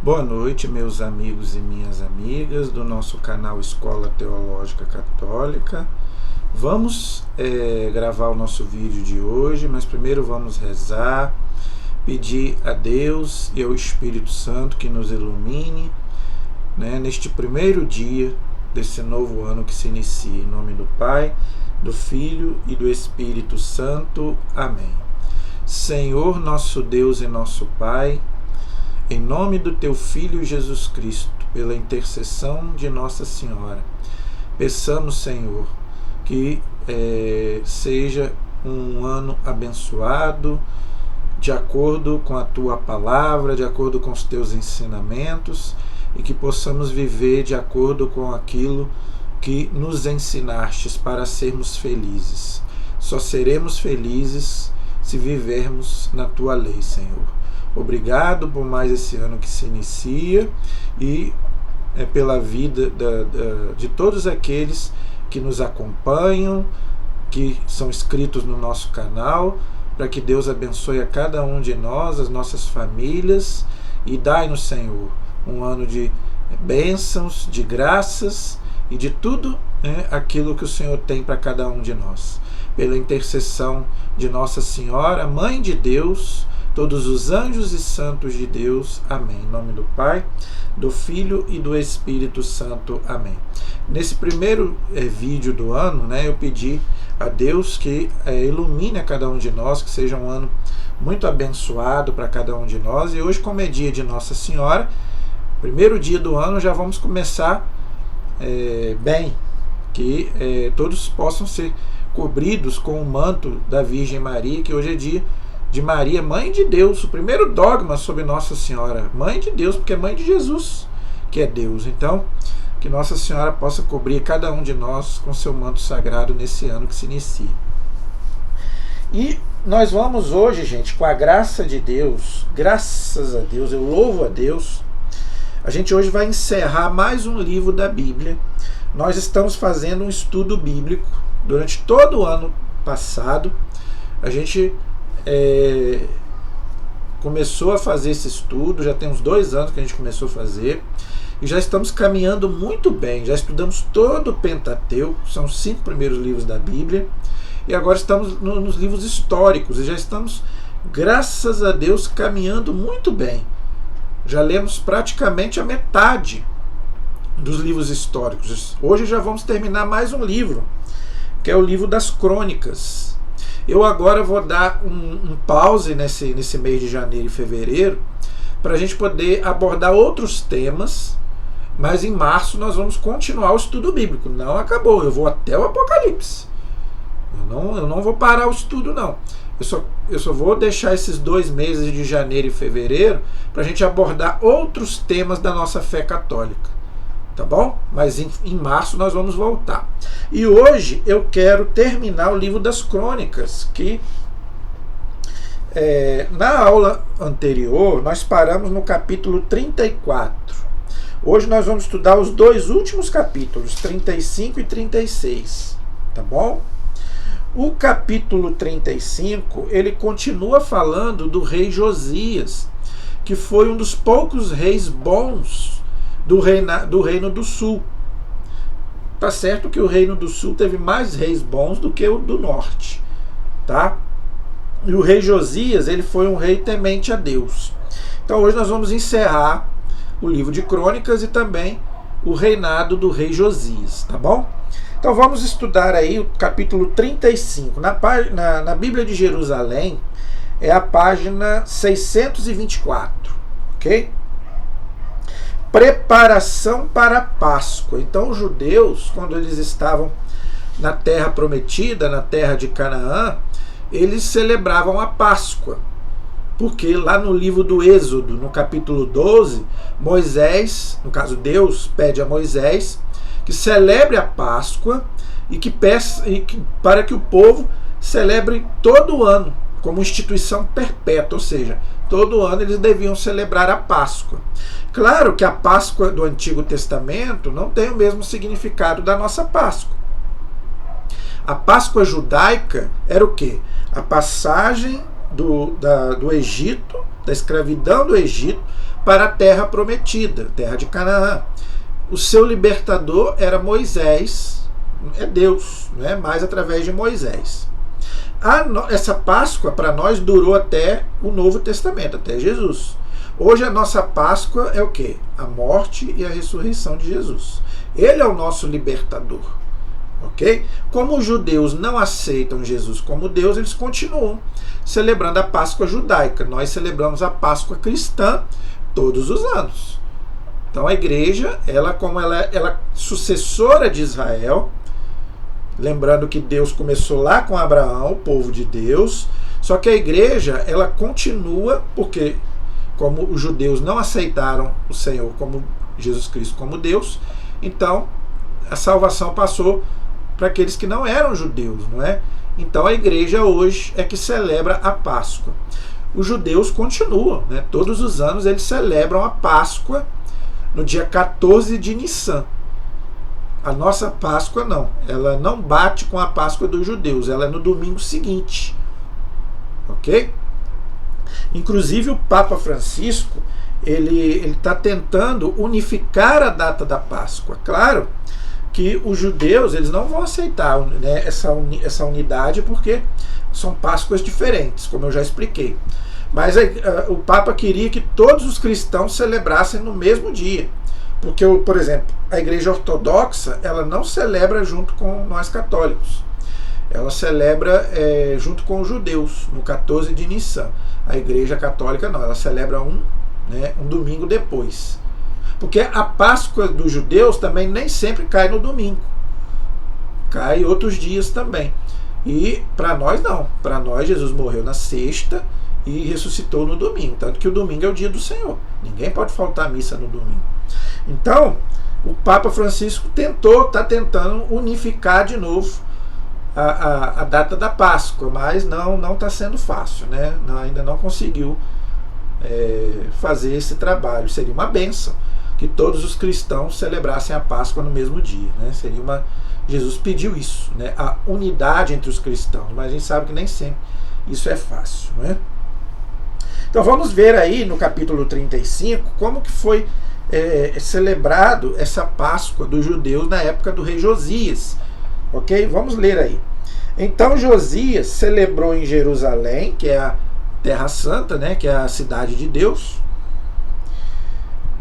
Boa noite, meus amigos e minhas amigas do nosso canal Escola Teológica Católica. Vamos gravar o nosso vídeo de hoje, mas primeiro vamos rezar, pedir a Deus e ao Espírito Santo que nos ilumine, neste primeiro dia desse novo ano que se inicia. Em nome do Pai, do Filho e do Espírito Santo. Amém. Senhor, nosso Deus e nosso Pai, em nome do Teu Filho Jesus Cristo, pela intercessão de Nossa Senhora, peçamos, Senhor, que seja um ano abençoado, de acordo com a Tua Palavra, de acordo com os Teus ensinamentos, e que possamos viver de acordo com aquilo que nos ensinastes para sermos felizes. Só seremos felizes se vivermos na Tua lei, Senhor. Obrigado por mais esse ano que se inicia e pela vida de todos aqueles que nos acompanham, que são inscritos no nosso canal, para que Deus abençoe a cada um de nós, as nossas famílias, e dai-nos, Senhor, um ano de bênçãos, de graças e de tudo aquilo que o Senhor tem para cada um de nós. Pela intercessão de Nossa Senhora, Mãe de Deus, todos os anjos e santos de Deus. Amém. Em nome do Pai, do Filho e do Espírito Santo. Amém. Nesse primeiro vídeo do ano, eu pedi a Deus que ilumine a cada um de nós, que seja um ano muito abençoado para cada um de nós. E hoje, como é dia de Nossa Senhora, primeiro dia do ano, já vamos começar bem, que todos possam ser cobridos com o manto da Virgem Maria, que hoje é dia de Maria, Mãe de Deus, o primeiro dogma sobre Nossa Senhora, Mãe de Deus, porque é Mãe de Jesus, que é Deus. Então, que Nossa Senhora possa cobrir cada um de nós com seu manto sagrado nesse ano que se inicia. E nós vamos hoje, gente, com a graça de Deus, graças a Deus, eu louvo a Deus, a gente hoje vai encerrar mais um livro da Bíblia. Nós estamos fazendo um estudo bíblico durante todo o ano passado. A gente começou a fazer esse estudo, já tem uns 2 anos que a gente começou a fazer, e já estamos caminhando muito bem, já estudamos todo o Pentateuco, são os 5 primeiros livros da Bíblia, e agora estamos nos livros históricos, e já estamos, graças a Deus, caminhando muito bem. Já lemos praticamente a metade dos livros históricos. Hoje já vamos terminar mais um livro, que é o livro das Crônicas. Eu agora vou dar um pause nesse mês de janeiro e fevereiro para a gente poder abordar outros temas, mas em março nós vamos continuar o estudo bíblico. Não acabou, eu vou até o Apocalipse. Eu não vou parar o estudo, não. Eu só vou deixar esses 2 meses de janeiro e fevereiro para a gente abordar outros temas da nossa fé católica. Tá bom? Mas em março nós vamos voltar. E hoje eu quero terminar o livro das Crônicas, que na aula anterior nós paramos no capítulo 34. Hoje nós vamos estudar os 2 últimos capítulos, 35 e 36. Tá bom? O capítulo 35, ele continua falando do rei Josias, que foi um dos poucos reis bons do Reino do Sul. Tá certo que o Reino do Sul teve mais reis bons do que o do Norte, tá? E o rei Josias, ele foi um rei temente a Deus. Então hoje nós vamos encerrar o livro de Crônicas e também o reinado do rei Josias, tá bom? Então vamos estudar aí o capítulo 35. Na Bíblia de Jerusalém é a página 624, ok? Preparação para a Páscoa. Então os judeus, quando eles estavam na terra prometida, na terra de Canaã, eles celebravam a Páscoa, porque lá no livro do Êxodo, no capítulo 12, Moisés, no caso Deus, pede a Moisés que celebre a Páscoa e que peça para que o povo celebre todo ano, como instituição perpétua, ou seja, todo ano eles deviam celebrar a Páscoa. Claro que a Páscoa do Antigo Testamento não tem o mesmo significado da nossa Páscoa. A Páscoa judaica era o quê? A passagem do Egito da escravidão do Egito para a terra prometida, terra de Canaã. O seu libertador era Moisés, é Deus, né? Mas através de Moisés. Essa Páscoa para nós durou até o Novo Testamento, até Jesus. Hoje a nossa Páscoa é o quê? A morte e a ressurreição de Jesus. Ele é o nosso libertador. Ok? Como os judeus não aceitam Jesus como Deus, eles continuam celebrando a Páscoa judaica. Nós celebramos a Páscoa cristã todos os anos. Então a igreja, como ela é sucessora de Israel, lembrando que Deus começou lá com Abraão, o povo de Deus, só que a igreja, ela continua, porque como os judeus não aceitaram o Senhor como Jesus Cristo como Deus, então a salvação passou para aqueles que não eram judeus, não é? Então a igreja hoje é que celebra a Páscoa. Os judeus continuam, né? Todos os anos eles celebram a Páscoa no dia 14 de Nissan. A nossa Páscoa não, ela não bate com a Páscoa dos judeus, ela é no domingo seguinte, ok? Inclusive o Papa Francisco, ele está tentando unificar a data da Páscoa. Claro que os judeus, eles não vão aceitar, né, essa unidade, porque são Páscoas diferentes, como eu já expliquei. Mas o Papa queria que todos os cristãos celebrassem no mesmo dia. Porque, por exemplo, a Igreja Ortodoxa, ela não celebra junto com nós católicos. Ela celebra junto com os judeus, no 14 de Nissan. A Igreja Católica não, ela celebra um domingo depois. Porque a Páscoa dos judeus também nem sempre cai no domingo. Cai outros dias também. E para nós não. Para nós Jesus morreu na sexta e ressuscitou no domingo. Tanto que o domingo é o dia do Senhor. Ninguém pode faltar à missa no domingo. Então, o Papa Francisco está tentando unificar de novo a data da Páscoa, mas não está sendo fácil, né? Ainda não conseguiu fazer esse trabalho. Seria uma bênção que todos os cristãos celebrassem a Páscoa no mesmo dia, né? Jesus pediu isso, né? A unidade entre os cristãos, mas a gente sabe que nem sempre isso é fácil, né? Então vamos ver aí no capítulo 35 como que foi celebrado essa Páscoa dos judeus na época do rei Josias. Ok? Vamos ler aí. Então Josias celebrou em Jerusalém, que é a Terra Santa, né, que é a cidade de Deus,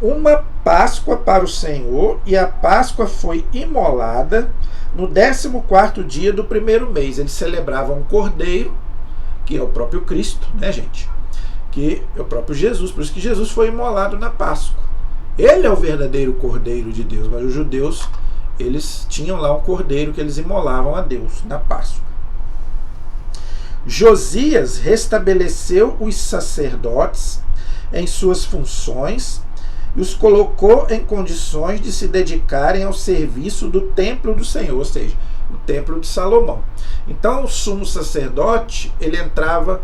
uma Páscoa para o Senhor, e a Páscoa foi imolada no 14º dia do primeiro mês. Eles celebravam um cordeiro, que é o próprio Cristo, né, gente? Que é o próprio Jesus. Por isso que Jesus foi imolado na Páscoa. Ele é o verdadeiro cordeiro de Deus, mas os judeus, eles tinham lá um cordeiro que eles imolavam a Deus na Páscoa. Josias restabeleceu os sacerdotes em suas funções e os colocou em condições de se dedicarem ao serviço do templo do Senhor, ou seja, o templo de Salomão. Então o sumo sacerdote, ele entrava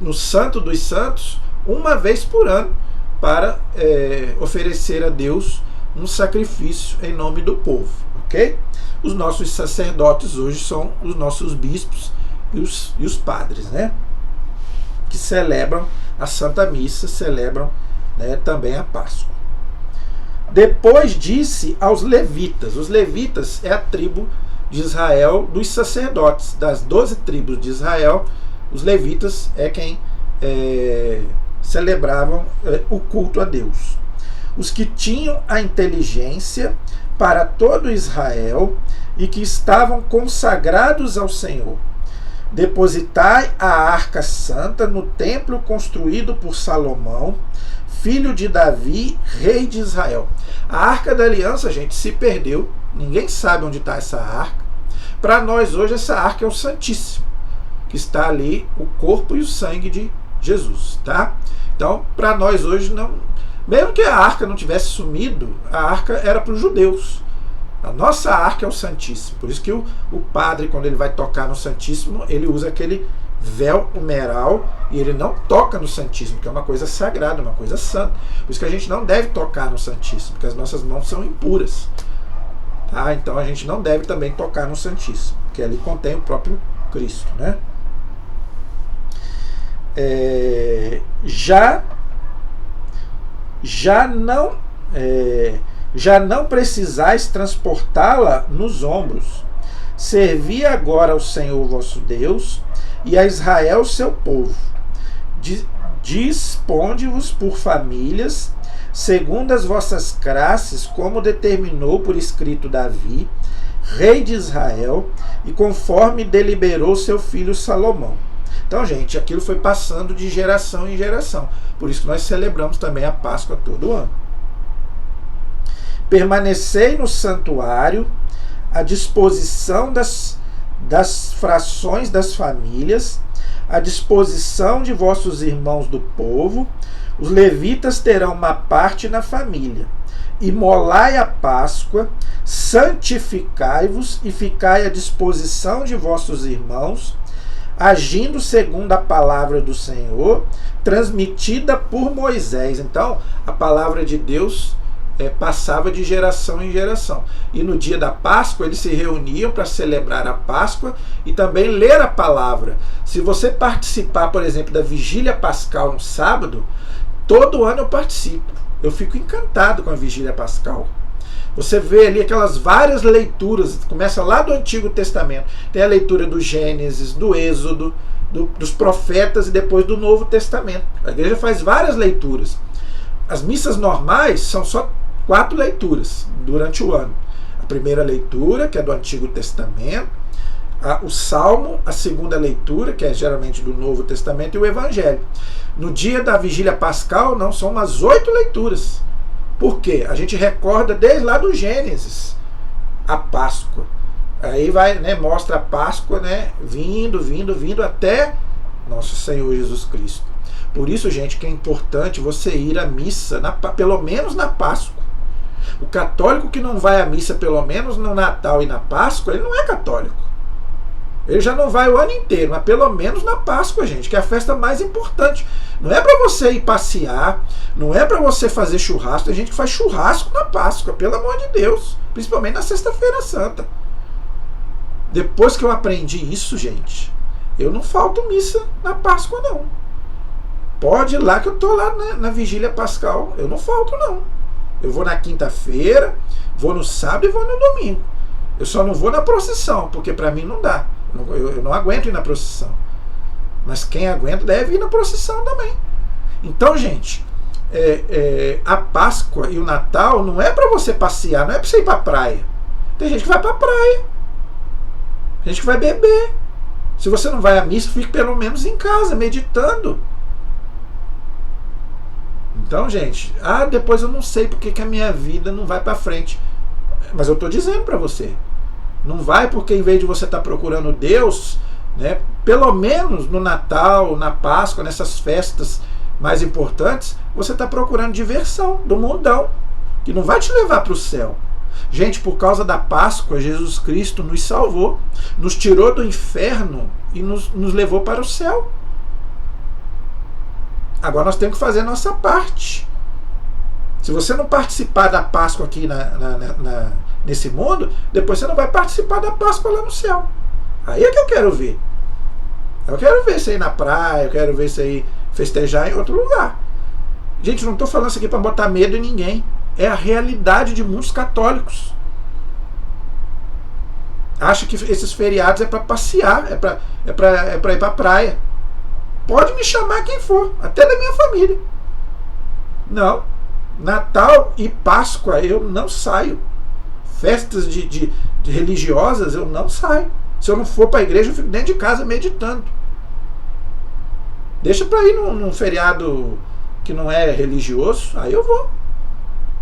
no Santo dos Santos uma vez por ano para oferecer a Deus um sacrifício em nome do povo, ok? Os nossos sacerdotes hoje são os nossos bispos e os padres, né? Que celebram a Santa Missa, celebram, né, também a Páscoa. Depois disse aos levitas. Os levitas é a tribo de Israel dos sacerdotes. Das 12 tribos de Israel, os levitas é quem celebravam o culto a Deus. Os que tinham a inteligência para todo Israel e que estavam consagrados ao Senhor. Depositai a arca santa no templo construído por Salomão, filho de Davi, rei de Israel. A arca da aliança, gente, se perdeu. Ninguém sabe onde está essa arca. Para nós hoje, essa arca é o Santíssimo, que está ali o corpo e o sangue de Jesus, tá? Então, para nós hoje, não, mesmo que a arca não tivesse sumido, a arca era para os judeus. A nossa arca é o Santíssimo. Por isso que o padre, quando ele vai tocar no Santíssimo, ele usa aquele véu humeral e ele não toca no Santíssimo, que é uma coisa sagrada, uma coisa santa. Por isso que a gente não deve tocar no Santíssimo, porque as nossas mãos são impuras. Tá? Então a gente não deve também tocar no Santíssimo, porque ali contém o próprio Cristo, né? já não precisais transportá-la nos ombros. Servi agora ao Senhor vosso Deus e a Israel seu povo. Disponde-vos por famílias, segundo as vossas classes, como determinou por escrito Davi, rei de Israel, e conforme deliberou seu filho Salomão. Então, gente, aquilo foi passando de geração em geração. Por isso que nós celebramos também a Páscoa todo ano. Permanecei no santuário, à disposição das frações das famílias, à disposição de vossos irmãos do povo. Os levitas terão uma parte na família. Imolai a Páscoa, santificai-vos e ficai à disposição de vossos irmãos, agindo segundo a palavra do Senhor, transmitida por Moisés. Então, a palavra de Deus passava de geração em geração. E no dia da Páscoa, eles se reuniam para celebrar a Páscoa e também ler a palavra. Se você participar, por exemplo, da Vigília Pascal no sábado, todo ano eu participo. Eu fico encantado com a Vigília Pascal. Você vê ali aquelas várias leituras, começa lá do Antigo Testamento. Tem a leitura do Gênesis, do Êxodo, dos profetas e depois do Novo Testamento. A igreja faz várias leituras. As missas normais são só 4 leituras durante o ano. A primeira leitura, que é do Antigo Testamento, o Salmo, a segunda leitura, que é geralmente do Novo Testamento, e o Evangelho. No dia da Vigília Pascal, não, são umas 8 leituras. Por quê? A gente recorda desde lá do Gênesis a Páscoa. Aí vai, mostra a Páscoa, vindo até nosso Senhor Jesus Cristo. Por isso, gente, que é importante você ir à missa, pelo menos na Páscoa. O católico que não vai à missa pelo menos no Natal e na Páscoa, ele não é católico. Ele já não vai o ano inteiro, mas pelo menos na Páscoa, gente, que é a festa mais importante. Não é para você ir passear, não é para você fazer churrasco. Tem gente que faz churrasco na Páscoa, pelo amor de Deus. Principalmente na Sexta-feira Santa. Depois que eu aprendi isso, gente, eu não falto missa na Páscoa, não. Pode ir lá que eu tô lá na Vigília Pascal. Eu não falto, não. Eu vou na quinta-feira, vou no sábado e vou no domingo. Eu só não vou na procissão, porque para mim não dá. Eu não aguento ir na procissão. Mas quem aguenta deve ir na procissão também. Então, gente, a Páscoa e o Natal não é para você passear, não é para você ir para a praia. Tem gente que vai para a praia. Tem gente que vai beber. Se você não vai à missa, fique pelo menos em casa, meditando. Então, gente, depois eu não sei porque que a minha vida não vai para frente. Mas eu estou dizendo para você. Não vai porque em vez de você estar procurando Deus, pelo menos no Natal, na Páscoa, nessas festas mais importantes, você está procurando diversão do mundão, que não vai te levar para o céu. Gente, por causa da Páscoa, Jesus Cristo nos salvou, nos tirou do inferno e nos levou para o céu. Agora nós temos que fazer a nossa parte. Se você não participar da Páscoa aqui nesse mundo, depois você não vai participar da Páscoa lá no céu. Aí é que eu quero ver. Eu quero ver você ir na praia, eu quero ver você ir festejar em outro lugar. Gente, não estou falando isso aqui para botar medo em ninguém. É a realidade de muitos católicos. Acha que esses feriados é para passear, é para ir para a praia. Pode me chamar quem for, até da minha família. Não. Natal e Páscoa eu não saio. Festas de religiosas eu não saio. Se eu não for para a igreja, eu fico dentro de casa meditando. Deixa para ir num feriado que não é religioso, aí eu vou.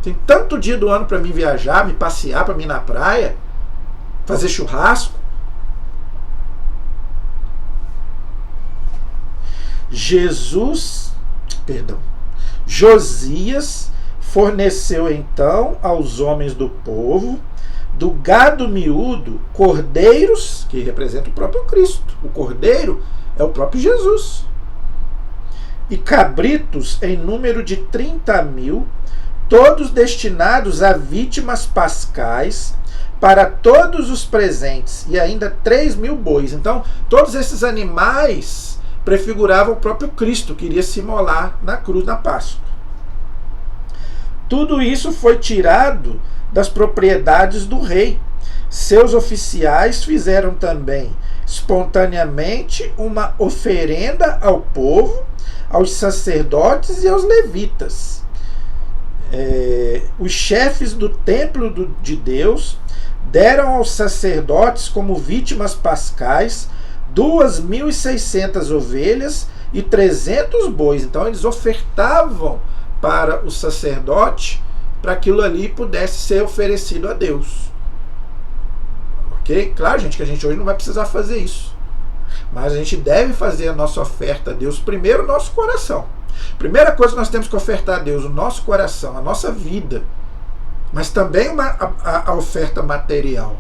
Tem tanto dia do ano para mim viajar, me passear, para mim ir na praia, fazer churrasco. Josias forneceu então aos homens do povo, do gado miúdo, cordeiros, que representa o próprio Cristo. O cordeiro é o próprio Jesus. E cabritos em número de 30.000, todos destinados a vítimas pascais, para todos os presentes, e ainda 3.000 bois. Então, todos esses animais prefigurava o próprio Cristo, que iria se imolar na cruz na Páscoa. Tudo isso foi tirado das propriedades do rei. Seus oficiais fizeram também espontaneamente uma oferenda ao povo, aos sacerdotes e aos levitas. Os chefes do templo de Deus deram aos sacerdotes como vítimas pascais 2.600 ovelhas e 300 bois. Então eles ofertavam para o sacerdote para aquilo ali pudesse ser oferecido a Deus. Ok? Claro, gente, que a gente hoje não vai precisar fazer isso. Mas a gente deve fazer a nossa oferta a Deus primeiro o nosso coração. Primeira coisa que nós temos que ofertar a Deus, o nosso coração, a nossa vida. Mas também a oferta material.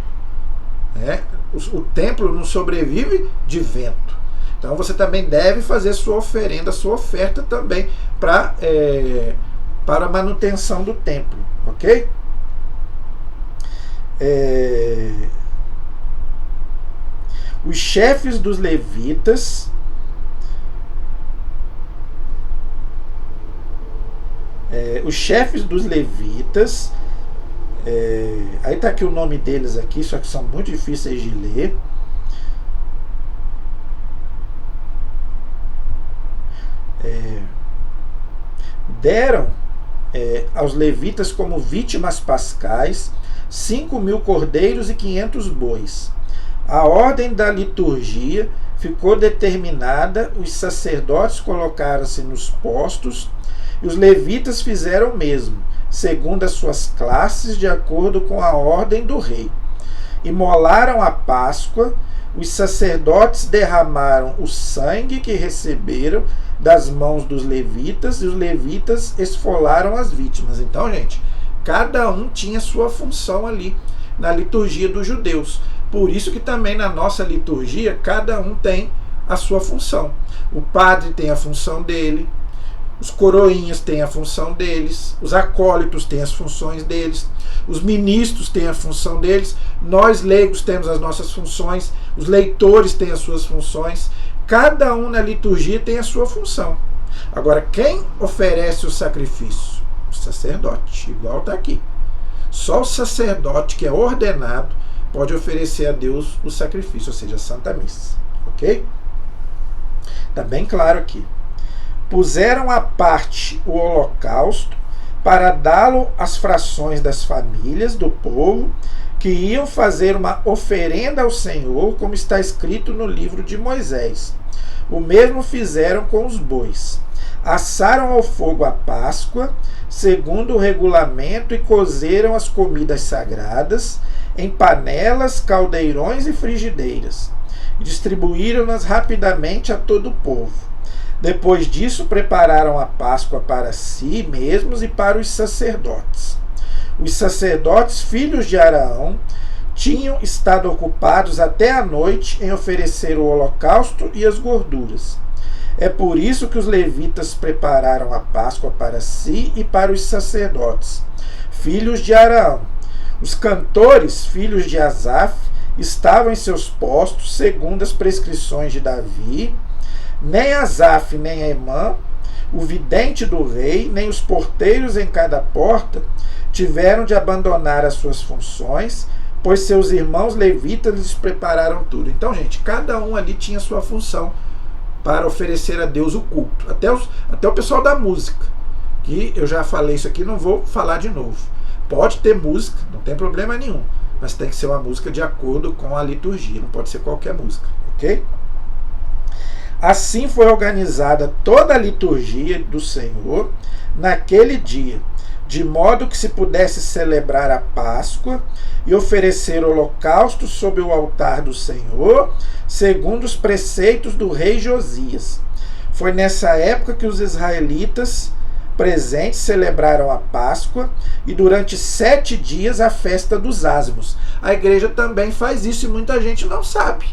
O templo não sobrevive de vento. Então você também deve fazer sua oferenda, sua oferta também para a manutenção do templo. Ok? Os chefes dos levitas aí está aqui o nome deles aqui, só que são muito difíceis de ler. Deram aos levitas como vítimas pascais 5.000 cordeiros e 500 bois. A ordem da liturgia ficou determinada, os sacerdotes colocaram-se nos postos e os levitas fizeram o mesmo, segundo as suas classes, de acordo com a ordem do rei. Imolaram a Páscoa, os sacerdotes derramaram o sangue que receberam das mãos dos levitas e os levitas esfolaram as vítimas. Então, gente, cada um tinha sua função ali na liturgia dos judeus. Por isso que também na nossa liturgia, cada um tem a sua função. O padre tem a função dele, os coroinhas têm a função deles, os acólitos têm as funções deles, os ministros têm a função deles, nós leigos temos as nossas funções, os leitores têm as suas funções, cada um na liturgia tem a sua função. Agora, quem oferece o sacrifício? O sacerdote, igual está aqui. Só o sacerdote que é ordenado pode oferecer a Deus o sacrifício, ou seja, a Santa Missa. Ok? Está bem claro aqui. Puseram à parte o holocausto para dá-lo às frações das famílias do povo que iam fazer uma oferenda ao Senhor, como está escrito no livro de Moisés. O mesmo fizeram com os bois. Assaram ao fogo a Páscoa, segundo o regulamento, e cozeram as comidas sagradas em panelas, caldeirões e frigideiras. Distribuíram-nas rapidamente a todo o povo. Depois disso, prepararam a Páscoa para si mesmos e para os sacerdotes. Os sacerdotes, filhos de Araão, tinham estado ocupados até a noite em oferecer o holocausto e as gorduras. É por isso que os levitas prepararam a Páscoa para si e para os sacerdotes, filhos de Araão. Os cantores, filhos de Asaf, estavam em seus postos, segundo as prescrições de Davi. Nem Asaf, nem Emã, o vidente do rei, nem os porteiros em cada porta tiveram de abandonar as suas funções, pois seus irmãos levitas lhes prepararam tudo. Então, gente, cada um ali tinha sua função para oferecer a Deus o culto. Até o pessoal da música, que eu já falei isso aqui, não vou falar de novo. Pode ter música, não tem problema nenhum, mas tem que ser uma música de acordo com a liturgia, não pode ser qualquer música, ok? Assim foi organizada toda a liturgia do Senhor naquele dia, de modo que se pudesse celebrar a Páscoa e oferecer holocausto sobre o altar do Senhor, segundo os preceitos do rei Josias. Foi nessa época que os israelitas presentes celebraram a Páscoa e durante 7 dias a festa dos ázimos. A igreja também faz isso e muita gente não sabe.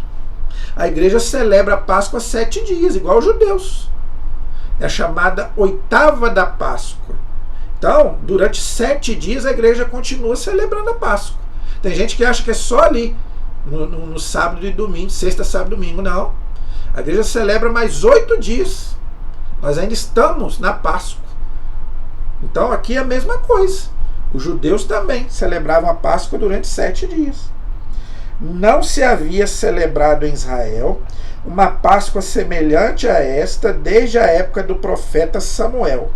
A igreja celebra a Páscoa 7 dias, igual os judeus. É a chamada oitava da Páscoa. Então, durante 7 dias a igreja continua celebrando a Páscoa. Tem gente que acha que é só ali, no sábado e domingo, sexta, sábado e domingo. Não. A igreja celebra mais 8 dias. Nós ainda estamos na Páscoa. Então aqui é a mesma coisa. Os judeus também celebravam a Páscoa durante 7 dias. Não se havia celebrado em Israel uma Páscoa semelhante a esta desde a época do profeta Samuel.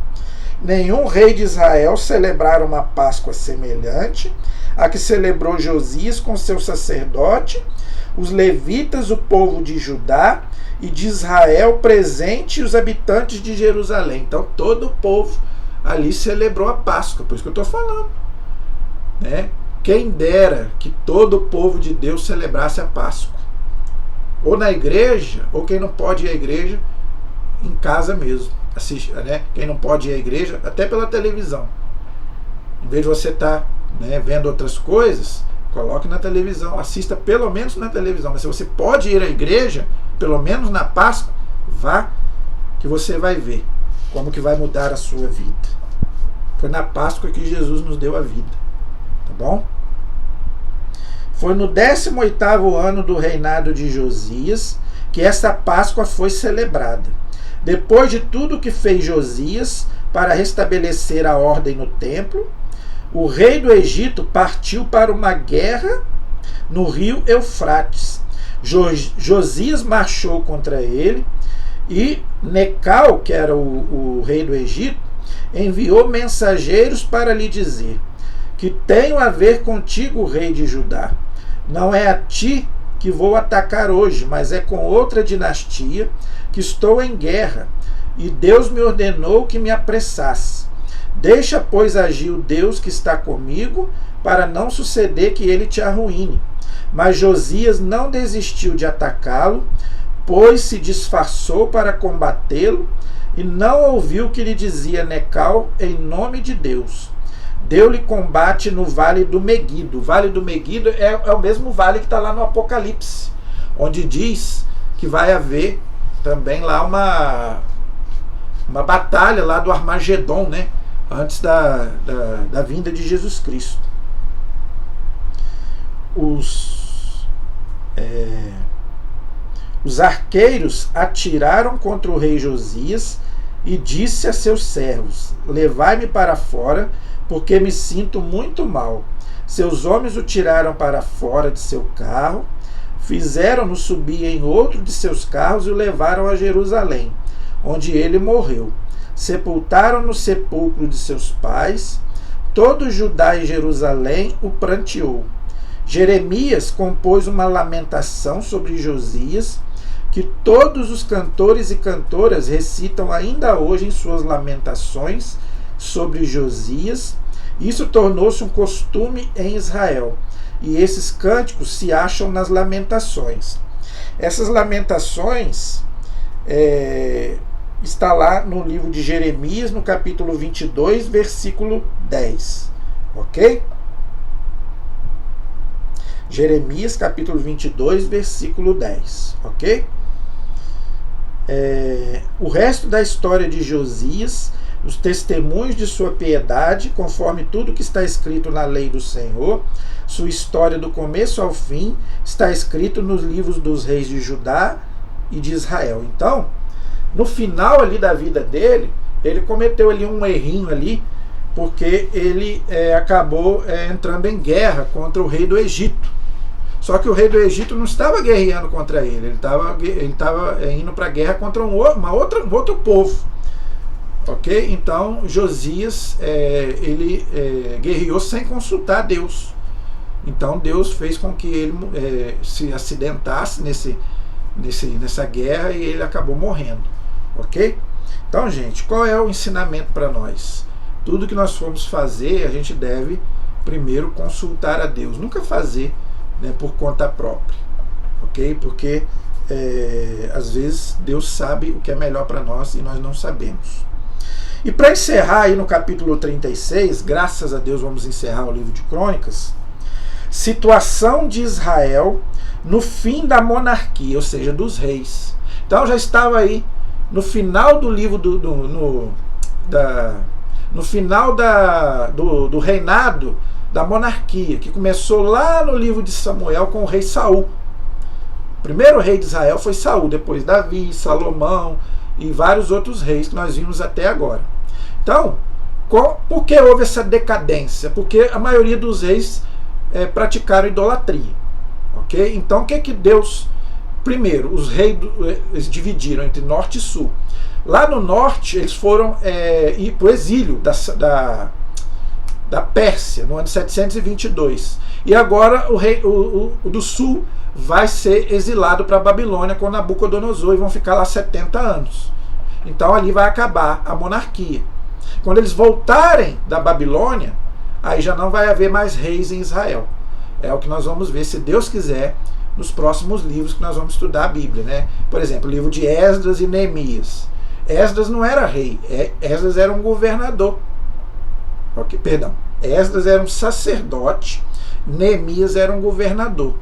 Nenhum rei de Israel celebrara uma Páscoa semelhante à que celebrou Josias com seu sacerdote, os levitas, o povo de Judá e de Israel presente e os habitantes de Jerusalém. Então todo o povo ali celebrou a Páscoa, por isso que eu estou falando, né? Quem dera que todo o povo de Deus celebrasse a Páscoa, ou na igreja, ou quem não pode ir à igreja, em casa mesmo, assiste, né? Quem não pode ir à igreja, até pela televisão, em vez de você estar, né, vendo outras coisas, coloque na televisão, assista pelo menos na televisão. Mas se você pode ir à igreja, pelo menos na Páscoa, vá, que você vai ver como que vai mudar a sua vida. Foi na Páscoa que Jesus nos deu a vida, tá bom? Foi no 18º ano do reinado de Josias que essa Páscoa foi celebrada. Depois de tudo que fez Josias para restabelecer a ordem no templo, o rei do Egito partiu para uma guerra no rio Eufrates. Josias marchou contra ele e Necal, que era o rei do Egito, enviou mensageiros para lhe dizer: que tenho a ver contigo, rei de Judá. Não é a ti que vou atacar hoje, mas é com outra dinastia que estou em guerra, e Deus me ordenou que me apressasse. Deixa, pois, agir o Deus que está comigo, para não suceder que ele te arruíne. Mas Josias não desistiu de atacá-lo, pois se disfarçou para combatê-lo, e não ouviu o que lhe dizia Necal em nome de Deus. Deu-lhe combate no Vale do Meguido. O Vale do Meguido é o mesmo vale que está lá no Apocalipse, onde diz que vai haver também lá uma batalha lá do Armagedon, né? Antes da vinda de Jesus Cristo. Os arqueiros atiraram contra o rei Josias e disse a seus servos: levai-me para fora, porque me sinto muito mal. Seus homens o tiraram para fora de seu carro, fizeram-no subir em outro de seus carros e o levaram a Jerusalém, onde ele morreu. Sepultaram no sepulcro de seus pais. Todo Judá e Jerusalém o pranteou. Jeremias compôs uma lamentação sobre Josias, que todos os cantores e cantoras recitam ainda hoje em suas lamentações sobre Josias. Isso tornou-se um costume em Israel, e esses cânticos se acham nas lamentações. Essas lamentações está lá no livro de Jeremias, no capítulo 22, versículo 10. Ok? Jeremias, capítulo 22, versículo 10. Ok? O resto da história de Josias, os testemunhos de sua piedade, conforme tudo que está escrito na lei do Senhor, sua história do começo ao fim, está escrito nos livros dos reis de Judá e de Israel. Então, no final ali da vida dele, ele cometeu ali um errinho ali, porque ele acabou entrando em guerra contra o rei do Egito. Só que o rei do Egito não estava guerreando contra ele estava indo para a guerra contra um outro povo. Ok? Então Josias ele guerreou sem consultar Deus. Então Deus fez com que ele se acidentasse nessa guerra e ele acabou morrendo. Ok? Então, gente, qual é o ensinamento para nós? Tudo que nós formos fazer, a gente deve primeiro consultar a Deus. Nunca fazer, né, por conta própria. Ok? Porque às vezes Deus sabe o que é melhor para nós e nós não sabemos. E para encerrar aí no capítulo 36, graças a Deus vamos encerrar o livro de Crônicas, situação de Israel no fim da monarquia, ou seja, dos reis. Então já estava aí no final do livro no final do reinado da monarquia, que começou lá no livro de Samuel com o rei Saul. primeiro rei de Israel foi Saul, depois Davi, Salomão e vários outros reis que nós vimos até agora. Então, por que houve essa decadência? Porque a maioria dos reis praticaram idolatria. Ok? Então, o que Deus... Primeiro, os reis eles dividiram entre norte e sul. Lá no norte, eles foram ir para o exílio da Pérsia, no ano 722. E agora o do sul vai ser exilado para a Babilônia com Nabucodonosor e vão ficar lá 70 anos. Então ali vai acabar a monarquia. Quando eles voltarem da Babilônia, aí já não vai haver mais reis em Israel. É o que nós vamos ver, se Deus quiser, nos próximos livros que nós vamos estudar a Bíblia, né? Por exemplo, o livro de Esdras e Neemias. Esdras não era rei, Esdras era um governador. Okay, perdão, Esdras era um sacerdote, Neemias era um governador.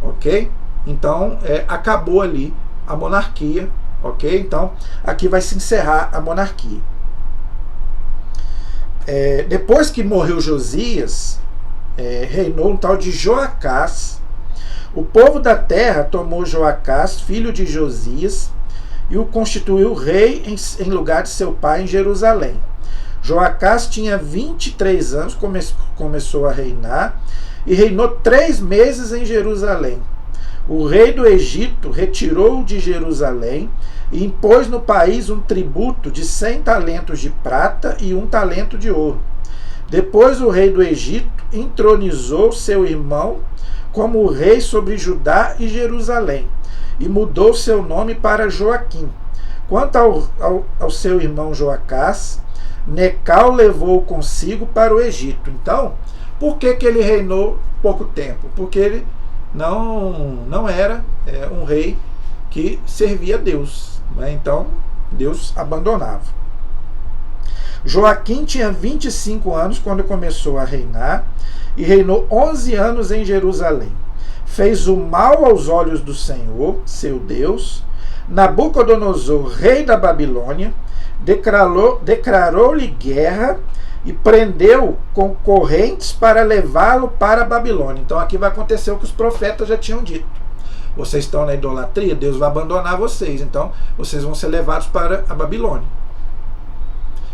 Ok? Então, acabou ali a monarquia. Ok? Então, aqui vai se encerrar a monarquia. Depois que morreu Josias, reinou um tal de Joacás. O povo da terra tomou Joacás, filho de Josias, e o constituiu rei em lugar de seu pai em Jerusalém. Joacás tinha 23 anos, começou a reinar, e reinou 3 meses em Jerusalém. O rei do Egito retirou de Jerusalém e impôs no país um tributo de 100 talentos de prata e 1 talento de ouro. Depois o rei do Egito entronizou seu irmão como rei sobre Judá e Jerusalém, e mudou seu nome para Joaquim. Quanto ao seu irmão Joacás, Necal levou consigo para o Egito. Então, por que ele reinou pouco tempo? Porque ele não era um rei que servia a Deus, né? Então, Deus abandonava. Joaquim tinha 25 anos quando começou a reinar e reinou 11 anos em Jerusalém. Fez o mal aos olhos do Senhor, seu Deus. Nabucodonosor, rei da Babilônia, declarou-lhe guerra e prendeu concorrentes para levá-lo para a Babilônia. Então aqui vai acontecer o que os profetas já tinham dito. Vocês estão na idolatria, Deus vai abandonar vocês. Então vocês vão ser levados para a Babilônia.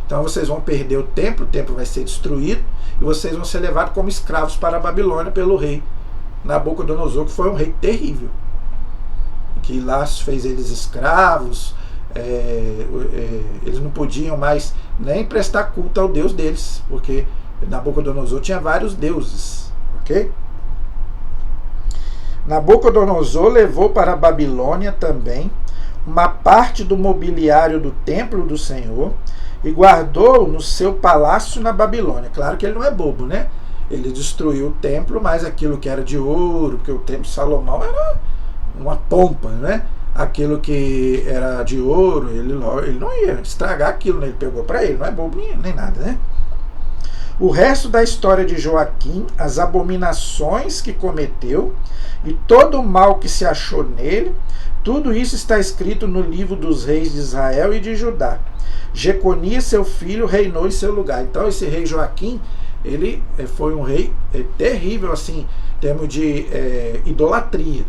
Então vocês vão perder o templo vai ser destruído e vocês vão ser levados como escravos para a Babilônia pelo rei Nabucodonosor, que foi um rei terrível, que lá fez eles escravos. Eles não podiam mais nem prestar culto ao Deus deles, porque Nabucodonosor tinha vários deuses. Ok? Nabucodonosor levou para a Babilônia também uma parte do mobiliário do templo do Senhor e guardou no seu palácio na Babilônia. Claro que ele não é bobo, né? Ele destruiu o templo, mas aquilo que era de ouro, porque o templo de Salomão era uma pompa, né? Aquilo que era de ouro, ele não ia estragar aquilo, né? Ele pegou para ele, não é bobo nem nada, né? O resto da história de Joaquim, as abominações que cometeu e todo o mal que se achou nele, tudo isso está escrito no livro dos reis de Israel e de Judá. Jeconias, seu filho, reinou em seu lugar. Então esse rei Joaquim, ele foi um rei terrível, assim, em termos de idolatria.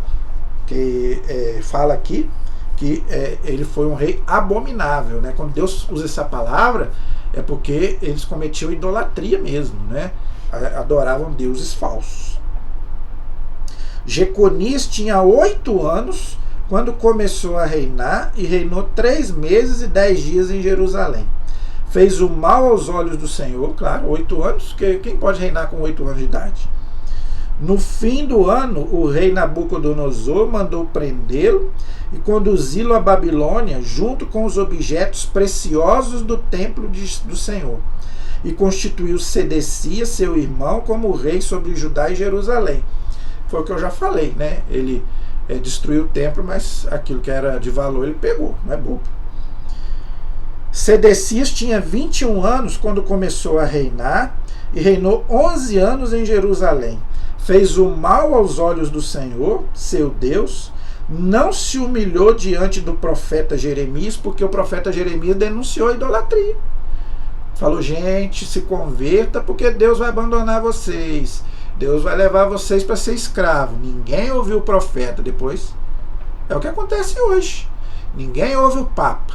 Que fala aqui que ele foi um rei abominável, né? Quando Deus usa essa palavra, é porque eles cometiam idolatria mesmo, né? Adoravam deuses falsos. Jeconias tinha 8 anos quando começou a reinar e reinou 3 meses e 10 dias em Jerusalém. Fez o mal aos olhos do Senhor, claro, 8 anos, porque quem pode reinar com 8 anos de idade? No fim do ano, o rei Nabucodonosor mandou prendê-lo e conduzi-lo à Babilônia junto com os objetos preciosos do templo do Senhor. E constituiu Sedecias, seu irmão, como rei sobre Judá e Jerusalém. Foi o que eu já falei, né? Ele destruiu o templo, mas aquilo que era de valor ele pegou, não é bobo. Sedecias tinha 21 anos quando começou a reinar e reinou 11 anos em Jerusalém. Fez o mal aos olhos do Senhor, seu Deus, não se humilhou diante do profeta Jeremias, porque o profeta Jeremias denunciou a idolatria. Falou, gente, se converta, porque Deus vai abandonar vocês. Deus vai levar vocês para ser escravo. Ninguém ouviu o profeta. Depois É o que acontece hoje. Ninguém ouve o Papa,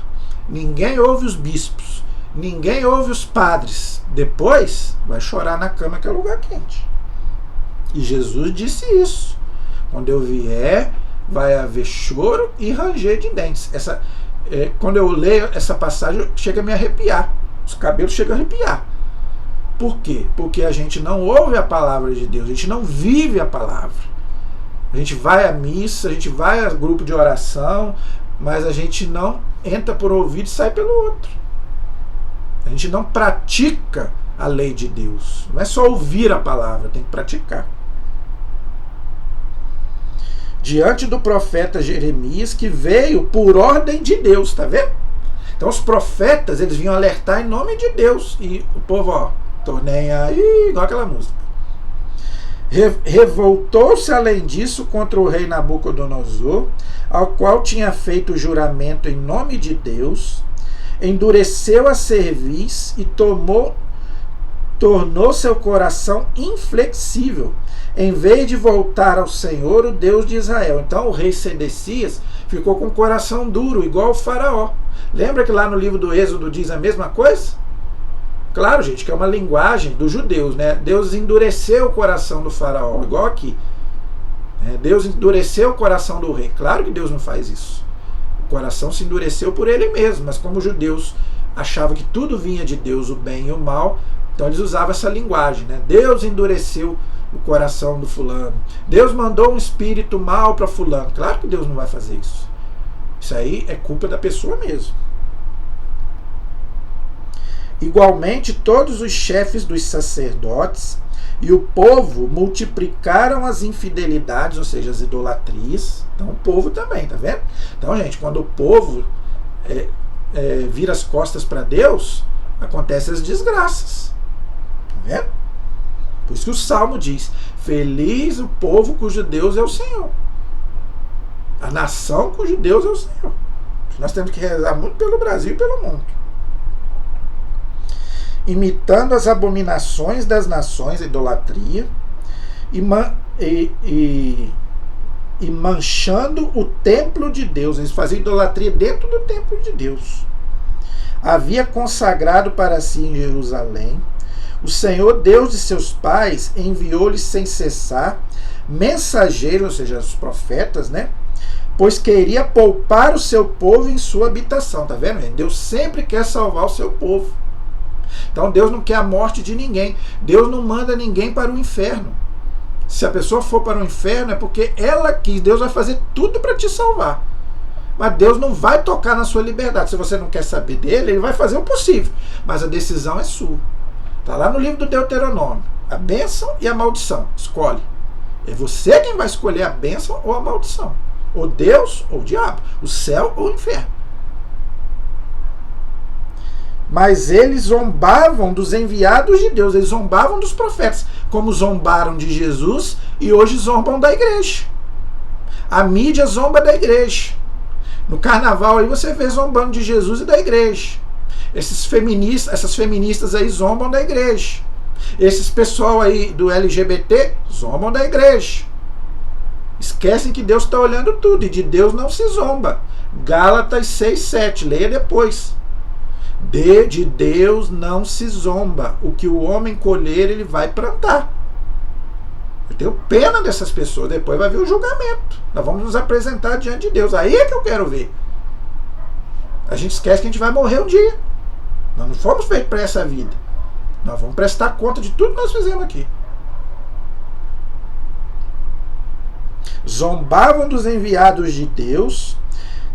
ninguém ouve os bispos, ninguém ouve os padres. Depois vai chorar na cama que é lugar quente. E Jesus disse isso. Quando eu vier, vai haver choro e ranger de dentes. Quando eu leio essa passagem, chega a me arrepiar. Os cabelos chegam a arrepiar. Por quê? Porque a gente não ouve a palavra de Deus, a gente não vive a palavra. A gente vai à missa, a gente vai a grupo de oração, mas a gente não entra por um ouvido e sai pelo outro. A gente não pratica a lei de Deus. Não é só ouvir a palavra, tem que praticar. Diante do profeta Jeremias, que veio por ordem de Deus, tá vendo? Então os profetas, eles vinham alertar em nome de Deus. E o povo, ó, tô nem aí, igual aquela música. Revoltou-se além disso contra o rei Nabucodonosor, ao qual tinha feito juramento em nome de Deus, endureceu a cerviz e tornou seu coração inflexível, em vez de voltar ao Senhor, o Deus de Israel. Então o rei Sedecias ficou com o coração duro, igual o faraó. Lembra que lá no livro do Êxodo diz a mesma coisa? Claro, gente, que é uma linguagem dos judeus, né? Deus endureceu o coração do faraó, igual aqui. Deus endureceu o coração do rei. Claro que Deus não faz isso. O coração se endureceu por ele mesmo, mas como os judeus achavam que tudo vinha de Deus, o bem e o mal, então eles usavam essa linguagem, né? Deus endureceu o coração do fulano. Deus mandou um espírito mal para fulano. Claro que Deus não vai fazer isso. Isso aí é culpa da pessoa mesmo. Igualmente, todos os chefes dos sacerdotes e o povo multiplicaram as infidelidades, ou seja, as idolatrias. Então o povo também, tá vendo? Então, gente, quando o povo vira as costas para Deus, acontecem as desgraças. Tá vendo? Por isso que o Salmo diz: feliz o povo cujo Deus é o Senhor. A nação cujo Deus é o Senhor. Nós temos que rezar muito pelo Brasil e pelo mundo. Imitando as abominações das nações, a idolatria, e manchando o templo de Deus. Eles faziam idolatria dentro do templo de Deus. Havia consagrado para si em Jerusalém. O Senhor, Deus de seus pais, enviou-lhes sem cessar mensageiros, ou seja, os profetas, né? Pois queria poupar o seu povo em sua habitação. Tá vendo, gente? Deus sempre quer salvar o seu povo. Então Deus não quer a morte de ninguém. Deus não manda ninguém para o inferno. Se a pessoa for para o inferno é porque ela quis. Deus vai fazer tudo para te salvar. Mas Deus não vai tocar na sua liberdade. Se você não quer saber dele, ele vai fazer o possível. Mas a decisão é sua. Está lá no livro do Deuteronômio. A bênção e a maldição. Escolhe. É você quem vai escolher a bênção ou a maldição. Ou Deus ou o diabo. O céu ou o inferno. Mas eles zombavam dos enviados de Deus. Eles zombavam dos profetas. Como zombaram de Jesus e hoje zombam da igreja. A mídia zomba da igreja. No carnaval aí você vê zombando de Jesus e da igreja. Essas feministas aí zombam da igreja. Esses pessoal aí do LGBT zombam da igreja. Esquecem que Deus está olhando tudo e de Deus não se zomba. Gálatas 6:7, leia depois. De Deus não se zomba. O que o homem colher, ele vai plantar. Eu tenho pena dessas pessoas. Depois vai vir o julgamento. Nós vamos nos apresentar diante de Deus. Aí é que eu quero ver. A gente esquece que a gente vai morrer um dia. Nós não fomos feitos para essa vida. Nós vamos prestar conta de tudo que nós fizemos aqui. Zombavam dos enviados de Deus,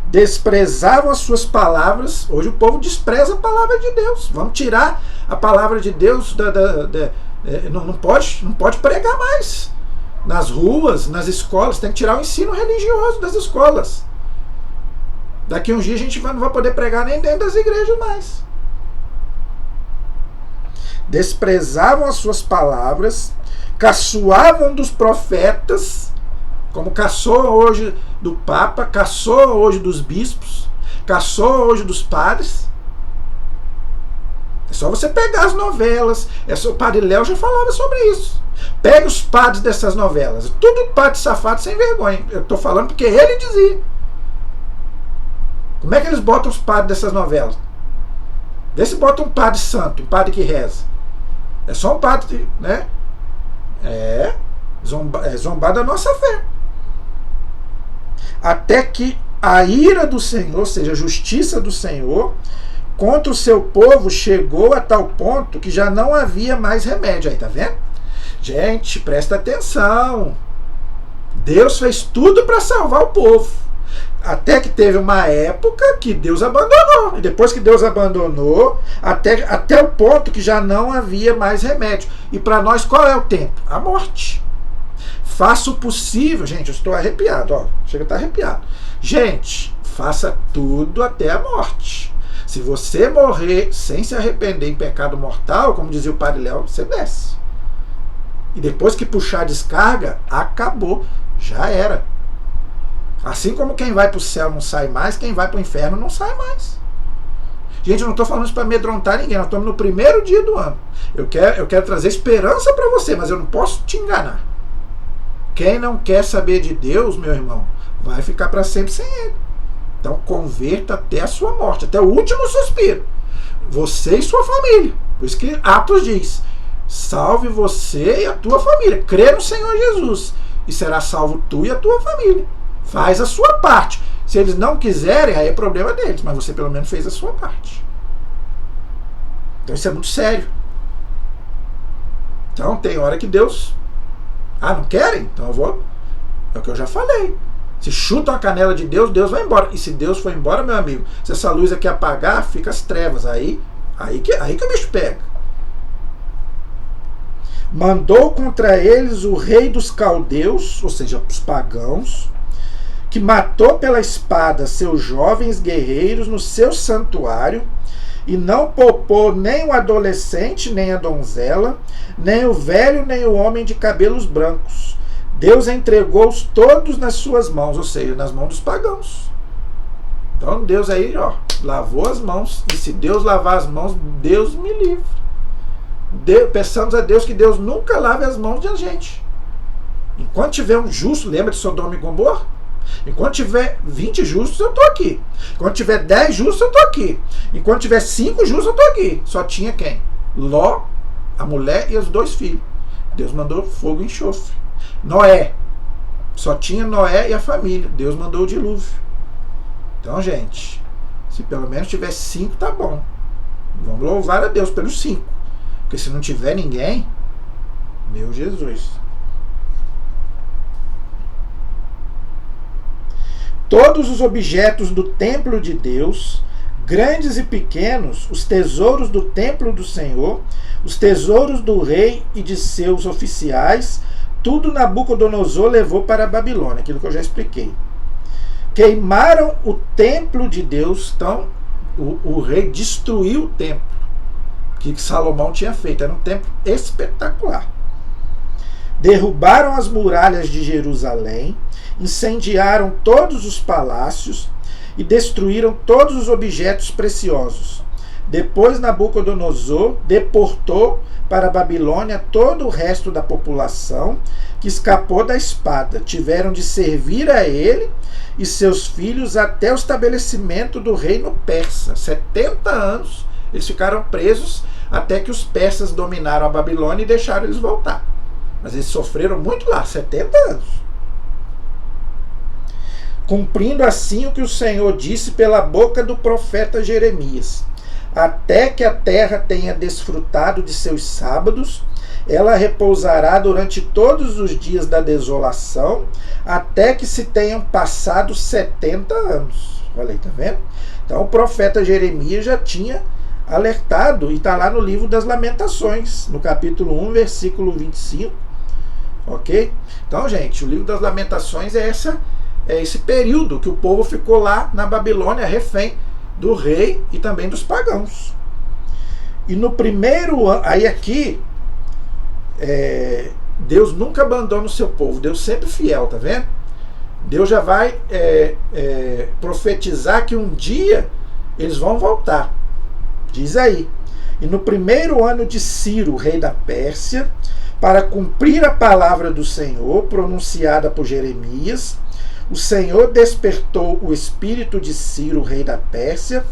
desprezavam as suas palavras. Hoje o povo despreza a palavra de Deus. Vamos tirar a palavra de Deus não pode pregar mais nas ruas, nas escolas. Tem que tirar o ensino religioso das escolas. Daqui a uns dias a gente não vai poder pregar nem dentro das igrejas mais. Desprezavam as suas palavras, caçoavam dos profetas, como caçou hoje do Papa, caçou hoje dos bispos, caçou hoje dos padres. É só você pegar as novelas. O padre Léo já falava sobre isso. Pega os padres dessas novelas. Tudo padre safado sem vergonha. Eu estou falando porque ele dizia. Como é que eles botam os padres dessas novelas? Vê se bota um padre santo, um padre que reza. É só um padre, né? Zombar da nossa fé. Até que a ira do Senhor, ou seja, a justiça do Senhor, contra o seu povo chegou a tal ponto que já não havia mais remédio. Aí, tá vendo? Gente, presta atenção. Deus fez tudo para salvar o povo. Até que teve uma época que Deus abandonou. E depois que Deus abandonou, até o ponto que já não havia mais remédio. E para nós, qual é o tempo? A morte. Faça o possível. Gente, eu estou arrepiado. Ó, chega a estar arrepiado. Gente, faça tudo até a morte. Se você morrer sem se arrepender em pecado mortal, como dizia o Padre Léo, você desce. E depois que puxar a descarga, acabou. Já era. Assim como quem vai para o céu não sai mais, quem vai para o inferno não sai mais. Gente, eu não estou falando isso para amedrontar ninguém. Nós estamos no primeiro dia do ano. Eu quero trazer esperança para você, mas eu não posso te enganar. Quem não quer saber de Deus, meu irmão, vai ficar para sempre sem Ele. Então converta até a sua morte, até o último suspiro. Você e sua família. Por isso que Atos diz: salve você e a tua família. Crê no Senhor Jesus e será salvo tu e a tua família. Faz a sua parte. Se eles não quiserem, aí é problema deles, mas você pelo menos fez a sua parte. Então isso é muito sério. Então tem hora que Deus... não querem? Então eu vou... É o que eu já falei. Se chutam a canela de Deus, Deus vai embora. E se Deus for embora, meu amigo, se essa luz aqui apagar, fica as trevas. Aí que o bicho pega. Mandou contra eles o rei dos caldeus, ou seja, os pagãos, que matou pela espada seus jovens guerreiros no seu santuário, e não poupou nem o adolescente, nem a donzela, nem o velho, nem o homem de cabelos brancos. Deus entregou-os todos nas suas mãos, ou seja, nas mãos dos pagãos. Então Deus aí, lavou as mãos, e se Deus lavar as mãos, Deus me livre. Peçamos a Deus que Deus nunca lave as mãos de a gente. Enquanto tiver um justo, lembra de Sodoma e Gomorra? Enquanto tiver 20 justos, eu estou aqui. Enquanto tiver 10 justos, eu estou aqui. Enquanto tiver 5 justos, eu estou aqui. Só tinha quem? Ló, a mulher e os 2 filhos. Deus mandou fogo e enxofre. Noé. Só tinha Noé e a família. Deus mandou o dilúvio. Então, gente, se pelo menos tiver 5, tá bom. Vamos louvar a Deus pelos 5. Porque se não tiver ninguém, meu Jesus. Todos os objetos do templo de Deus, grandes e pequenos, os tesouros do templo do Senhor, os tesouros do rei e de seus oficiais, tudo Nabucodonosor levou para a Babilônia, aquilo que eu já expliquei. Queimaram o templo de Deus, então o rei destruiu o templo que Salomão tinha feito, era um templo espetacular. Derrubaram as muralhas de Jerusalém, incendiaram todos os palácios e destruíram todos os objetos preciosos. Depois Nabucodonosor deportou para a Babilônia todo o resto da população que escapou da espada. Tiveram de servir a ele e seus filhos até o estabelecimento do reino persa. 70 anos eles ficaram presos até que os persas dominaram a Babilônia e deixaram eles voltar. Mas eles sofreram muito lá, 70 anos. Cumprindo assim o que o Senhor disse pela boca do profeta Jeremias: até que a terra tenha desfrutado de seus sábados, ela repousará durante todos os dias da desolação, até que se tenham passado 70 anos. Olha aí, tá vendo? Então o profeta Jeremias já tinha alertado, e está lá no livro das Lamentações, no capítulo 1, versículo 25. Ok? Então, gente, o livro das Lamentações é esse período que o povo ficou lá na Babilônia, refém do rei e também dos pagãos. E no primeiro ano, aí aqui, Deus nunca abandona o seu povo, Deus sempre fiel, tá vendo? Deus já vai profetizar que um dia eles vão voltar. Diz aí: e no primeiro ano de Ciro, rei da Pérsia, para cumprir a palavra do Senhor, pronunciada por Jeremias, o Senhor despertou o espírito de Ciro, rei da Pérsia,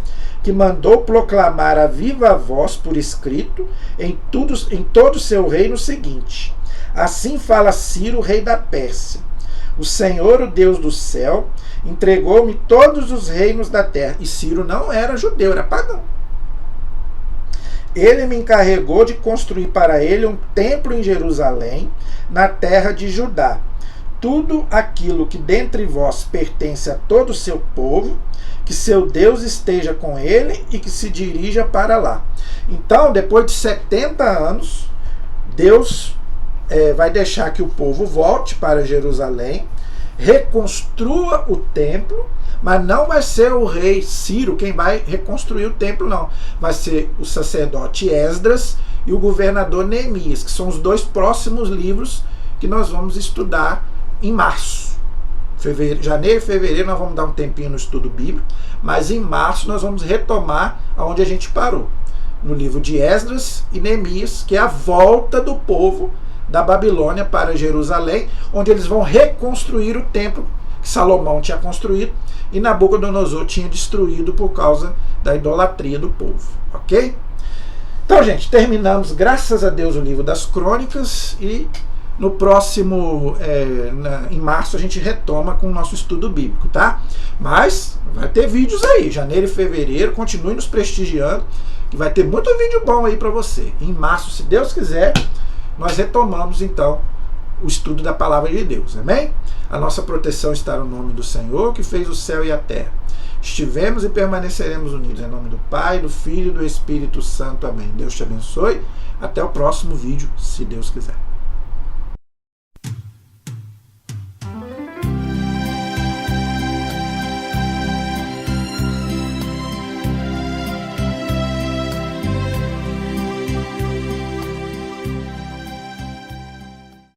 que mandou proclamar a viva voz por escrito em todo o seu reino o seguinte: assim fala Ciro, rei da Pérsia: o Senhor, o Deus do céu, entregou-me todos os reinos da terra. E Ciro não era judeu, era pagão. Ele me encarregou de construir para ele um templo em Jerusalém, na terra de Judá. Tudo aquilo que dentre vós pertence a todo o seu povo, que seu Deus esteja com ele e que se dirija para lá. Então, depois de 70 anos, Deus vai deixar que o povo volte para Jerusalém, reconstrua o templo, mas não vai ser o rei Ciro quem vai reconstruir o templo, não. Vai ser o sacerdote Esdras e o governador Neemias, que são os dois próximos livros que nós vamos estudar em março. Janeiro e fevereiro nós vamos dar um tempinho no estudo bíblico, mas em março nós vamos retomar aonde a gente parou, no livro de Esdras e Neemias, que é a volta do povo da Babilônia para Jerusalém, onde eles vão reconstruir o templo que Salomão tinha construído e Nabucodonosor tinha destruído por causa da idolatria do povo, ok? Então, gente, terminamos, graças a Deus, o livro das Crônicas, e no próximo, em março, a gente retoma com o nosso estudo bíblico, tá? Mas vai ter vídeos aí, janeiro e fevereiro, continue nos prestigiando, que vai ter muito vídeo bom aí para você. Em março, se Deus quiser, nós retomamos, então, o estudo da palavra de Deus, amém? A nossa proteção está no nome do Senhor, que fez o céu e a terra. Estivemos e permaneceremos unidos em nome do Pai, do Filho e do Espírito Santo, amém. Deus te abençoe. Até o próximo vídeo, se Deus quiser.